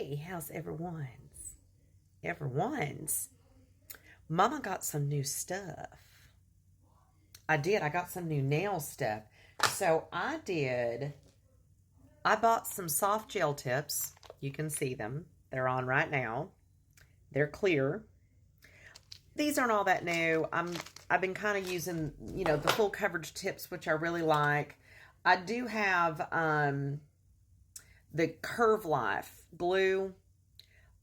Hey, how's everyone's? Mama got some new stuff. I did. I got some new nail stuff. So I bought some soft gel tips. You can see them. They're on right now. They're clear. These aren't all that new. I've been kind of using, the full coverage tips, which I really like. I do have the Curve Life glue.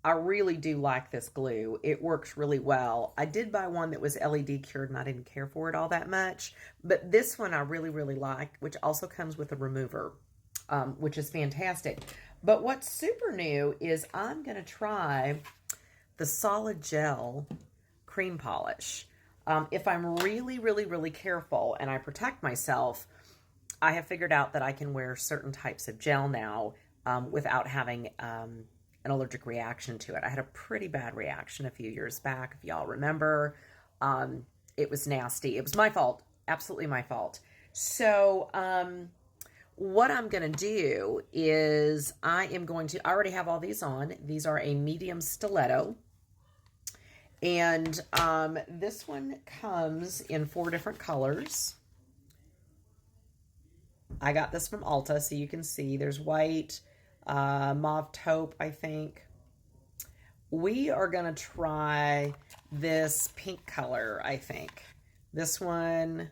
I really do like this glue. It works really well. I did buy one that was LED cured and I didn't care for it all that much. But this one I really, really like, which also comes with a remover, which is fantastic. But what's super new is I'm going to try the solid gel cream polish. If I'm really, really, really careful and I protect myself, I have figured out that I can wear certain types of gel now without having an allergic reaction to it. I had a pretty bad reaction a few years back, if y'all remember. It was nasty. It was my fault. Absolutely my fault. So what I'm going to do is I already have all these on. These are a medium stiletto. And this one comes in 4 different colors. I got this from Ulta, so you can see there's white, mauve taupe, I think. We are going to try this pink color, I think. This one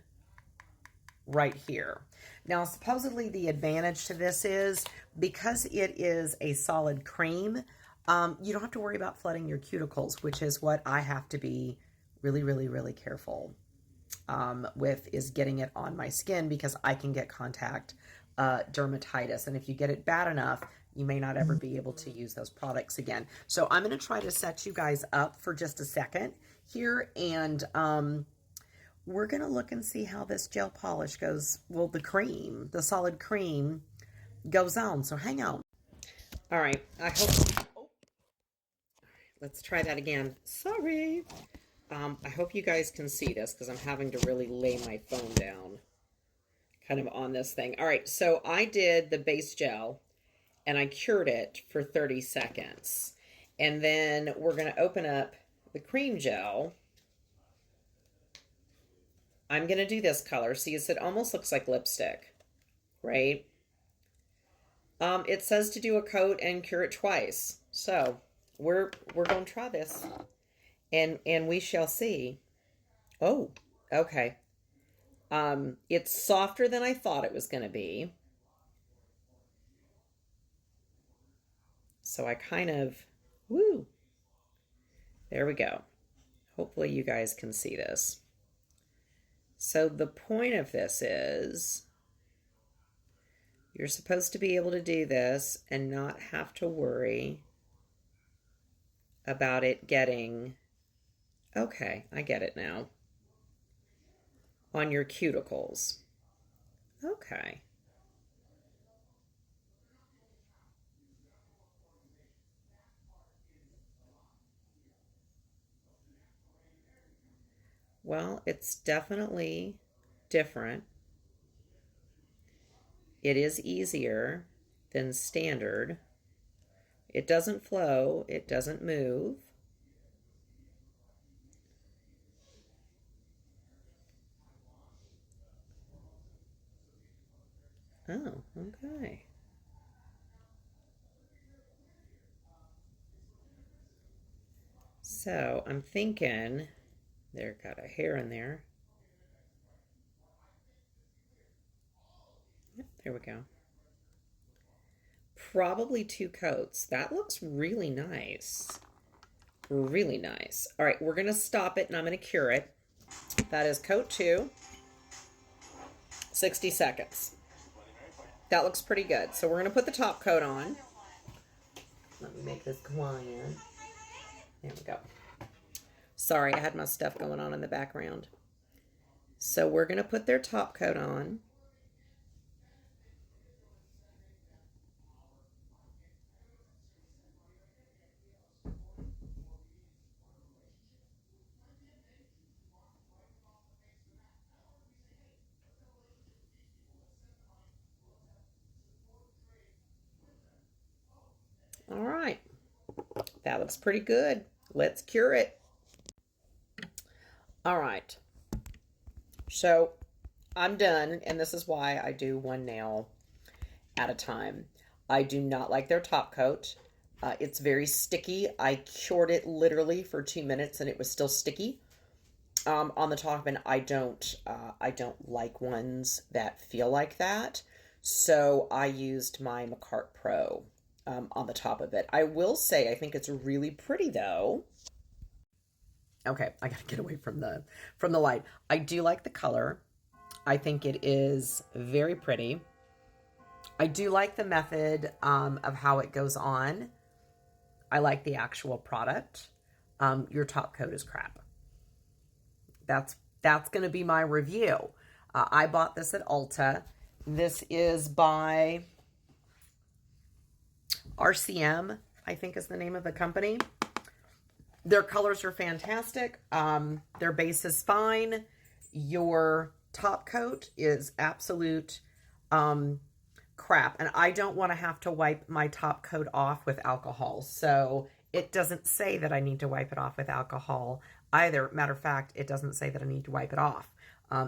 right here. Now, supposedly the advantage to this is because it is a solid cream, you don't have to worry about flooding your cuticles, which is what I have to be really, really, really careful with, is getting it on my skin, because I can get contact dermatitis. And if you get it bad enough, you may not ever be able to use those products again. So I'm going to try to set you guys up for just a second here. And we're going to look and see how this gel polish goes. Well, the solid cream goes on. So hang on. All right. Let's try that again. Sorry. I hope you guys can see this because I'm having to really lay my phone down kind of on this thing. All right, so I did the base gel and I cured it for 30 seconds. And then we're going to open up the cream gel. I'm going to do this color. See, it almost looks like lipstick, right? It says to do a coat and cure it twice. So we're going to try this. And we shall see. Oh, okay. It's softer than I thought it was going to be. So I kind of, woo. There we go. Hopefully you guys can see this. So the point of this is you're supposed to be able to do this and not have to worry about it getting, okay, I get it now, on your cuticles. Okay. Well, it's definitely different. It is easier than standard. It doesn't flow. It doesn't move. Oh, okay. So I'm thinking, there, got a hair in there. Yep, there we go. Probably 2 coats. That looks really nice. Really nice. All right, we're going to stop it and I'm going to cure it. That is coat 2. 60 seconds. That looks pretty good. So we're going to put the top coat on. Let me make this quiet. There we go. Sorry, I had my stuff going on in the background. So we're going to put their top coat on. All right. That looks pretty good. Let's cure it. All right. So I'm done, and this is why I do one nail at a time. I do not like their top coat. It's very sticky. I cured it literally for 2 minutes, and it was still sticky on the top, and I don't like ones that feel like that. So I used my McCart Pro on the top of it. I will say I think it's really pretty though. Okay, I gotta get away from the light. I do like the color. I think it is very pretty. I do like the method of how it goes on. I like the actual product. Your top coat is crap. That's going to be my review. I bought this at Ulta. This is by RCM, I think is the name of the company. Their colors are fantastic. Their base is fine. Your top coat is absolute crap. And I don't want to have to wipe my top coat off with alcohol. So it doesn't say that I need to wipe it off with alcohol either. Matter of fact, it doesn't say that I need to wipe it off.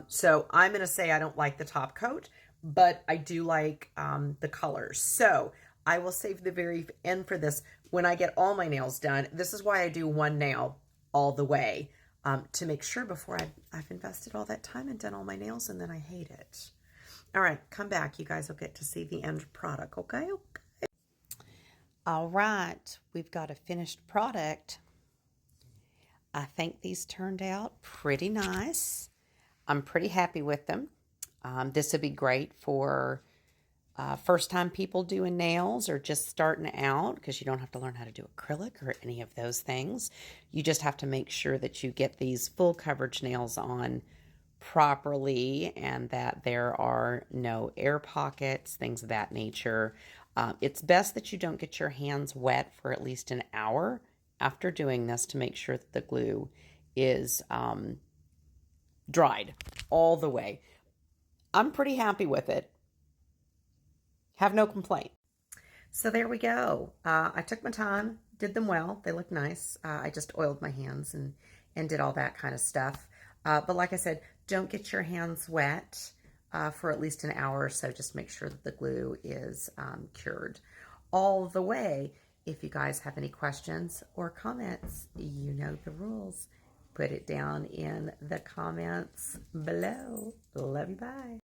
So I'm going to say I don't like the top coat, but I do like the colors. So I will save the very end for this when I get all my nails done. This is why I do one nail all the way, to make sure before I've invested all that time and done all my nails and then I hate it. All right, come back. You guys will get to see the end product, okay? Okay. All right, we've got a finished product. I think these turned out pretty nice. I'm pretty happy with them. This would be great for first-time people doing nails or just starting out, because you don't have to learn how to do acrylic or any of those things. You just have to make sure that you get these full coverage nails on properly and that there are no air pockets, things of that nature. It's best that you don't get your hands wet for at least an hour after doing this to make sure that the glue is dried all the way. I'm pretty happy with it. Have no complaint. So there we go. I took my time, did them well. They look nice. I just oiled my hands and did all that kind of stuff. But like I said, don't get your hands wet for at least an hour or so. Just make sure that the glue is cured all the way. If you guys have any questions or comments, you know the rules. Put it down in the comments below. Love you, bye.